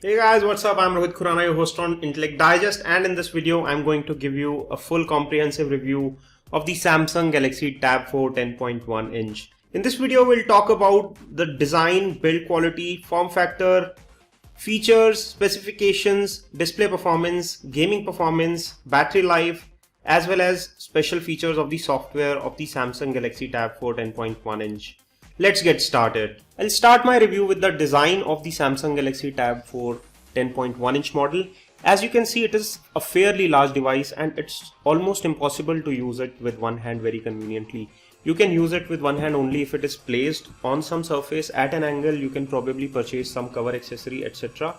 Hey guys, what's up? I'm Rohit Khurana, your host on Intellect Digest, and in this video, I'm going to give you a full comprehensive review of the Samsung Galaxy Tab 4 10.1 inch. In this video, we'll talk about the design, build quality, form factor, features, specifications, display performance, gaming performance, battery life, as well as special features of the software of the Samsung Galaxy Tab 4 10.1 inch. Let's get started. I'll start my review with the design of the Samsung Galaxy Tab 4 10.1 inch model. As you can see, it is a fairly large device and it's almost impossible to use it with one hand very conveniently. You can use it with one hand only if it is placed on some surface at an angle. You can probably purchase some cover accessory, etc.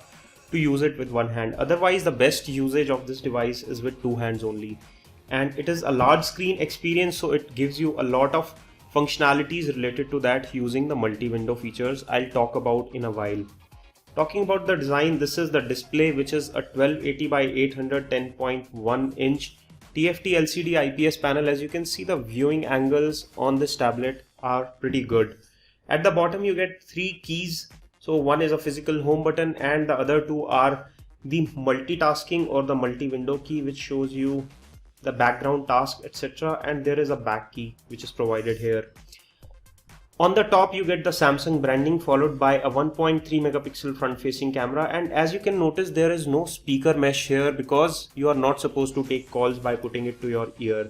to use it with one hand. Otherwise, the best usage of this device is with two hands only. And it is a large screen experience, so it gives you a lot of functionalities related to that using the multi-window features I'll talk about in a while. Talking about the design, this is the display, which is a 1280 by 800 10.1 inch TFT LCD IPS panel. As you can see, the viewing angles on this tablet are pretty good. At the bottom you get three keys. So one is a physical home button and the other two are the multitasking or the multi-window key, which shows you the background task, etc. And there is a back key which is provided here. On the top you get the Samsung branding, followed by a 1.3 megapixel front facing camera, and as you can notice, there is no speaker mesh here because you are not supposed to take calls by putting it to your ear.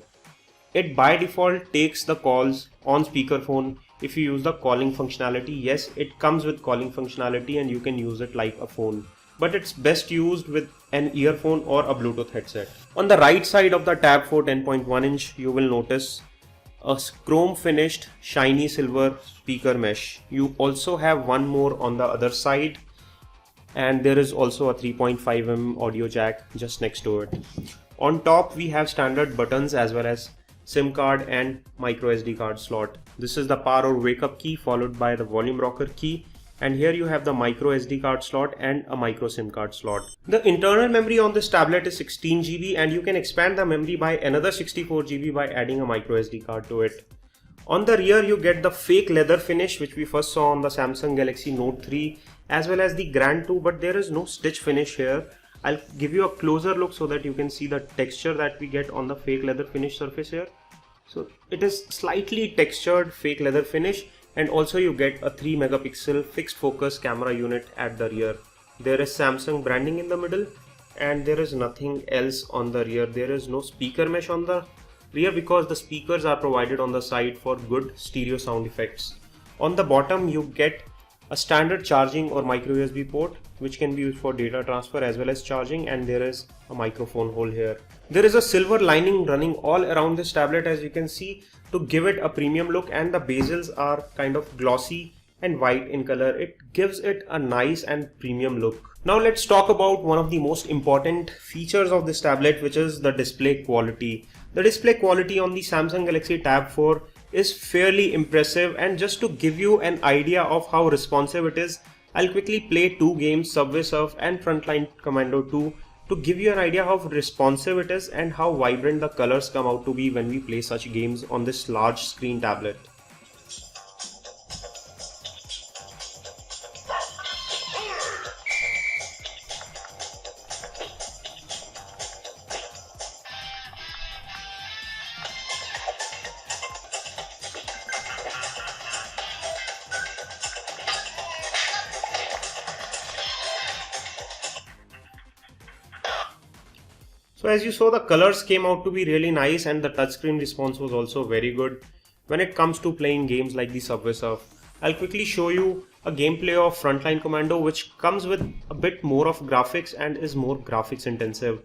It by default takes the calls on speakerphone if you use the calling functionality. Yes, it comes with calling functionality and you can use it like a phone, but it's best used with an earphone or a Bluetooth headset. On the right side of the Tab 4 10.1 inch, you will notice a chrome finished shiny silver speaker mesh. You also have one more on the other side, and there is also a 3.5mm audio jack just next to it. On top we have standard buttons as well as SIM card and micro SD card slot. This is the power or wake up key, followed by the volume rocker key, and here you have the micro SD card slot and a micro SIM card slot. The internal memory on this tablet is 16 GB, and you can expand the memory by another 64 GB by adding a micro SD card to it. On the rear you get the fake leather finish, which we first saw on the Samsung Galaxy Note 3 as well as the Grand 2, but there is no stitch finish here. I'll give you a closer look so that you can see the texture that we get on the fake leather finish surface here. So it is slightly textured fake leather finish, and also you get a 3 megapixel fixed focus camera unit at the rear. There is Samsung branding in the middle and there is nothing else on the rear. There is no speaker mesh on the rear because the speakers are provided on the side for good stereo sound effects. On the bottom you get a standard charging or micro USB port, which can be used for data transfer as well as charging, and there is a microphone hole here. There is a silver lining running all around this tablet, as you can see, to give it a premium look, and the bezels are kind of glossy and white in color. It gives it a nice and premium look. Now let's talk about one of the most important features of this tablet, which is the display quality. The display quality on the Samsung Galaxy Tab 4 is fairly impressive, and just to give you an idea of how responsive it is, I'll quickly play two games, Subway Surf and Frontline Commando 2, to give you an idea how responsive it is and how vibrant the colors come out to be when we play such games on this large screen tablet. So as you saw, the colors came out to be really nice and the touchscreen response was also very good when it comes to playing games like the Subway Surf. I'll quickly show you a gameplay of Frontline Commando, which comes with a bit more of graphics and is more graphics intensive.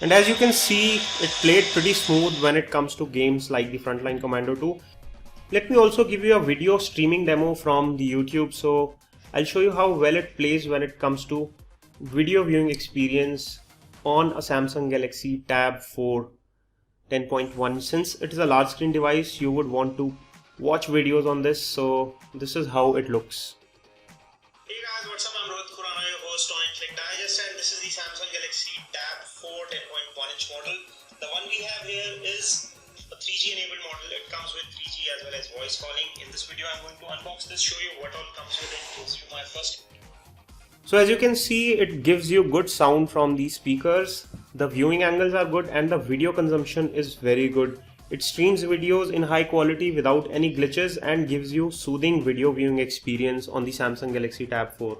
And as you can see, it played pretty smooth when it comes to games like the Frontline Commando 2. Let me also give you a video streaming demo from the YouTube. So I'll show you how well it plays when it comes to video viewing experience on a Samsung Galaxy Tab 4 10.1. Since it is a large screen device, you would want to watch videos on this. So this is how it looks. Hey guys, what's up? I'm Rohit Khurana, your host on Intellect Digest, and this is the Samsung Galaxy Tab 4 10.1 inch model. The one we have here is a 3G enabled model. It comes with 3G as well as voice calling. In this video, I'm going to unbox this, show you what all comes with it, gives you my first. So as you can see, it gives you good sound from these speakers. The viewing angles are good and the video consumption is very good. It streams videos in high quality without any glitches and gives you soothing video viewing experience on the Samsung Galaxy Tab 4.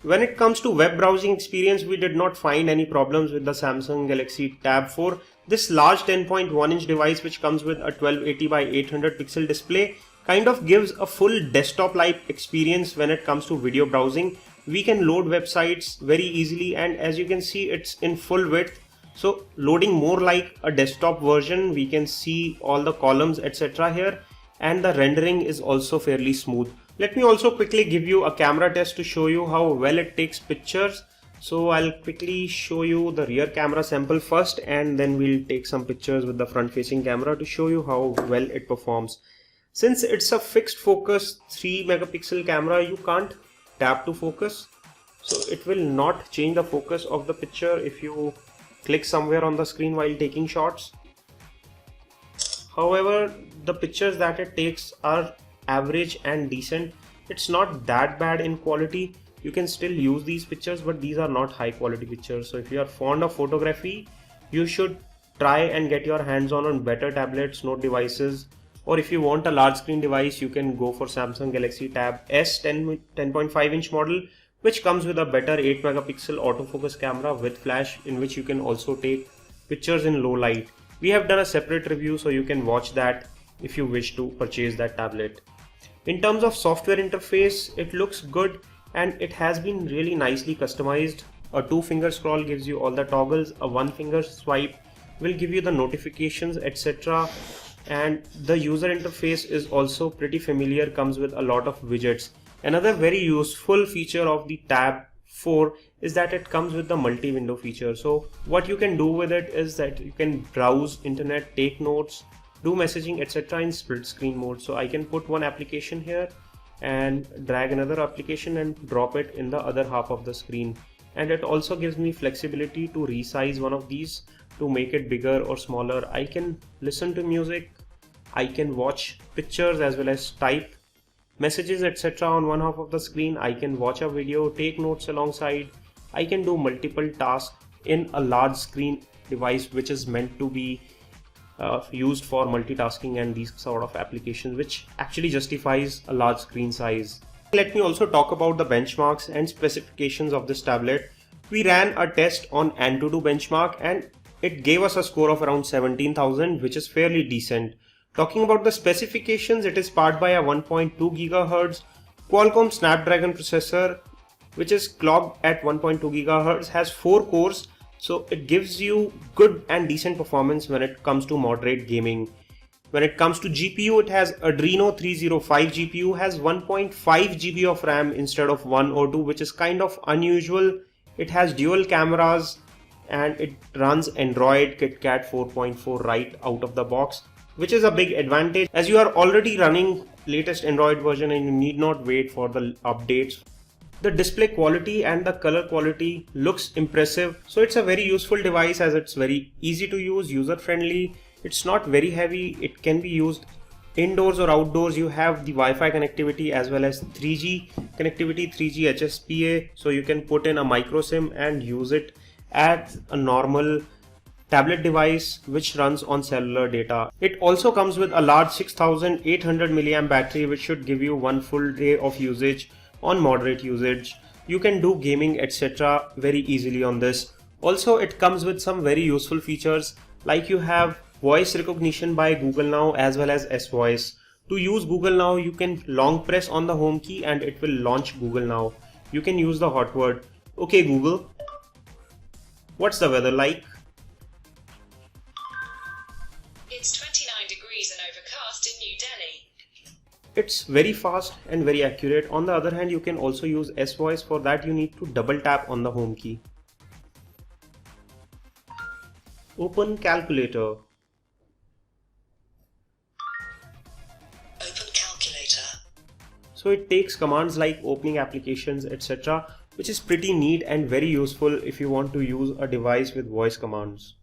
When it comes to web browsing experience, we did not find any problems with the Samsung Galaxy Tab 4. This large 10.1 inch device, which comes with a 1280 by 800 pixel display, kind of gives a full desktop-like experience when it comes to video browsing. We can load websites very easily, and as you can see, it's in full width. So loading more like a desktop version, we can see all the columns etc. here, and the rendering is also fairly smooth. Let me also quickly give you a camera test to show you how well it takes pictures. So I'll quickly show you the rear camera sample first, and then we'll take some pictures with the front facing camera to show you how well it performs. Since it's a fixed focus 3 megapixel camera, you can't tap to focus, so it will not change the focus of the picture if you click somewhere on the screen while taking shots. However, the pictures that it takes are average and decent. It's not that bad in quality. You can still use these pictures, but these are not high quality pictures. So if you are fond of photography, you should try and get your hands on better tablets, note devices, or if you want a large screen device, you can go for Samsung Galaxy Tab S 10.5 inch model, which comes with a better 8 megapixel autofocus camera with flash, in which you can also take pictures in low light. We have done a separate review, so you can watch that if you wish to purchase that tablet. In terms of software interface, it looks good and it has been really nicely customized. A 2-finger scroll gives you all the toggles, a 1-finger swipe will give you the notifications etc. And the user interface is also pretty familiar, comes with a lot of widgets. Another very useful feature of the Tab 4 is that it comes with the multi-window feature. So what you can do with it is that you can browse internet, take notes, do messaging etc. in split screen mode. So I can put one application here and drag another application and drop it in the other half of the screen. And it also gives me flexibility to resize one of these to make it bigger or smaller. I can listen to music, I can watch pictures as well as type messages etc. on one half of the screen. I can watch a video, take notes alongside. I can do multiple tasks in a large screen device which is meant to be used for multitasking and these sort of applications, which actually justifies a large screen size. Let me also talk about the benchmarks and specifications of this tablet. We ran a test on Antutu benchmark and it gave us a score of around 17,000, which is fairly decent. Talking about the specifications, it is powered by a 1.2 GHz Qualcomm Snapdragon processor, which is clocked at 1.2 GHz, has 4 cores, so it gives you good and decent performance when it comes to moderate gaming. When it comes to GPU, it has Adreno 305 GPU, has 1.5 GB of RAM instead of 1 or 2, which is kind of unusual. It has dual cameras and it runs Android KitKat 4.4 right out of the box, which is a big advantage as you are already running latest Android version and you need not wait for the updates. The display quality and the color quality looks impressive. So it's a very useful device as it's very easy to use, user friendly. It's not very heavy. It can be used indoors or outdoors. You have the Wi-Fi connectivity as well as 3G connectivity, 3G HSPA. So you can put in a micro SIM and use it as a normal tablet device which runs on cellular data. It also comes with a large 6800 mAh battery, which should give you one full day of usage on moderate usage. You can do gaming etc. very easily on this. Also, it comes with some very useful features like you have voice recognition by Google Now as well as S Voice. To use Google Now, you can long press on the home key and it will launch Google Now. You can use the hot word, "Okay Google, what's the weather like?" It's 29 degrees and overcast in New Delhi. It's very fast and very accurate. On the other hand, you can also use S Voice. For that, you need to double tap on the home key. Open calculator. Open calculator. So it takes commands like opening applications, etc., which is pretty neat and very useful if you want to use a device with voice commands.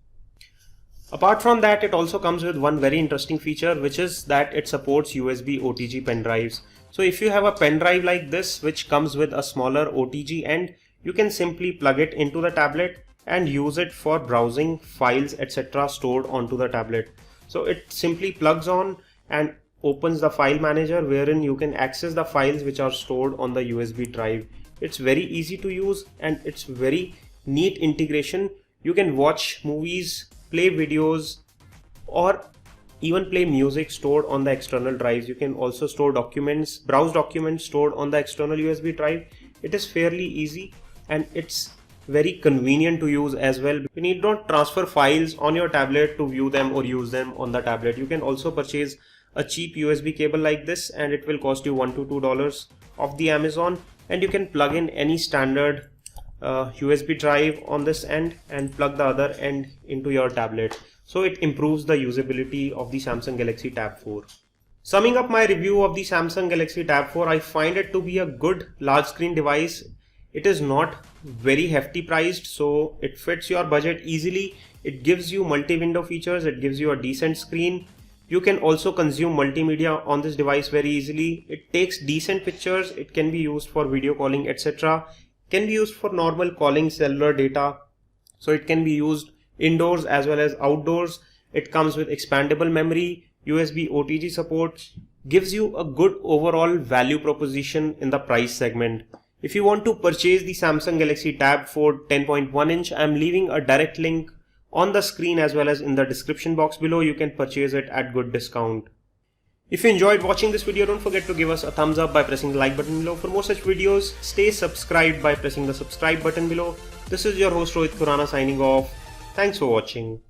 Apart from that, it also comes with one very interesting feature, which is that it supports USB OTG pen drives. So if you have a pen drive like this, which comes with a smaller OTG end, you can simply plug it into the tablet and use it for browsing files, etc. stored onto the tablet. So it simply plugs on and opens the file manager, wherein you can access the files which are stored on the USB drive. It's very easy to use and it's very neat integration. You can watch movies, play videos, or even play music stored on the external drives. You can also store documents, browse documents stored on the external USB drive. It is fairly easy and it's very convenient to use as well. You need not transfer files on your tablet to view them or use them on the tablet. You can also purchase a cheap USB cable like this, and it will cost you $1 to $2 off the Amazon, and you can plug in any standard USB drive on this end and plug the other end into your tablet. So it improves the usability of the Samsung Galaxy Tab 4. Summing up my review of the Samsung Galaxy Tab 4, I find it to be a good large screen device. It is not very hefty priced, so it fits your budget easily. It gives you multi-window features, it gives you a decent screen. You can also consume multimedia on this device very easily. It takes decent pictures, it can be used for video calling, etc. Can be used for normal calling, cellular data. So it can be used indoors as well as outdoors. It comes with expandable memory, USB OTG support, gives you a good overall value proposition in the price segment. If you want to purchase the Samsung Galaxy Tab 4 10.1 inch, I am leaving a direct link on the screen as well as in the description box below. You can purchase it at good discount. If you enjoyed watching this video, don't forget to give us a thumbs up by pressing the like button below. For more such videos, stay subscribed by pressing the subscribe button below. This is your host Rohit Khurana signing off. Thanks for watching.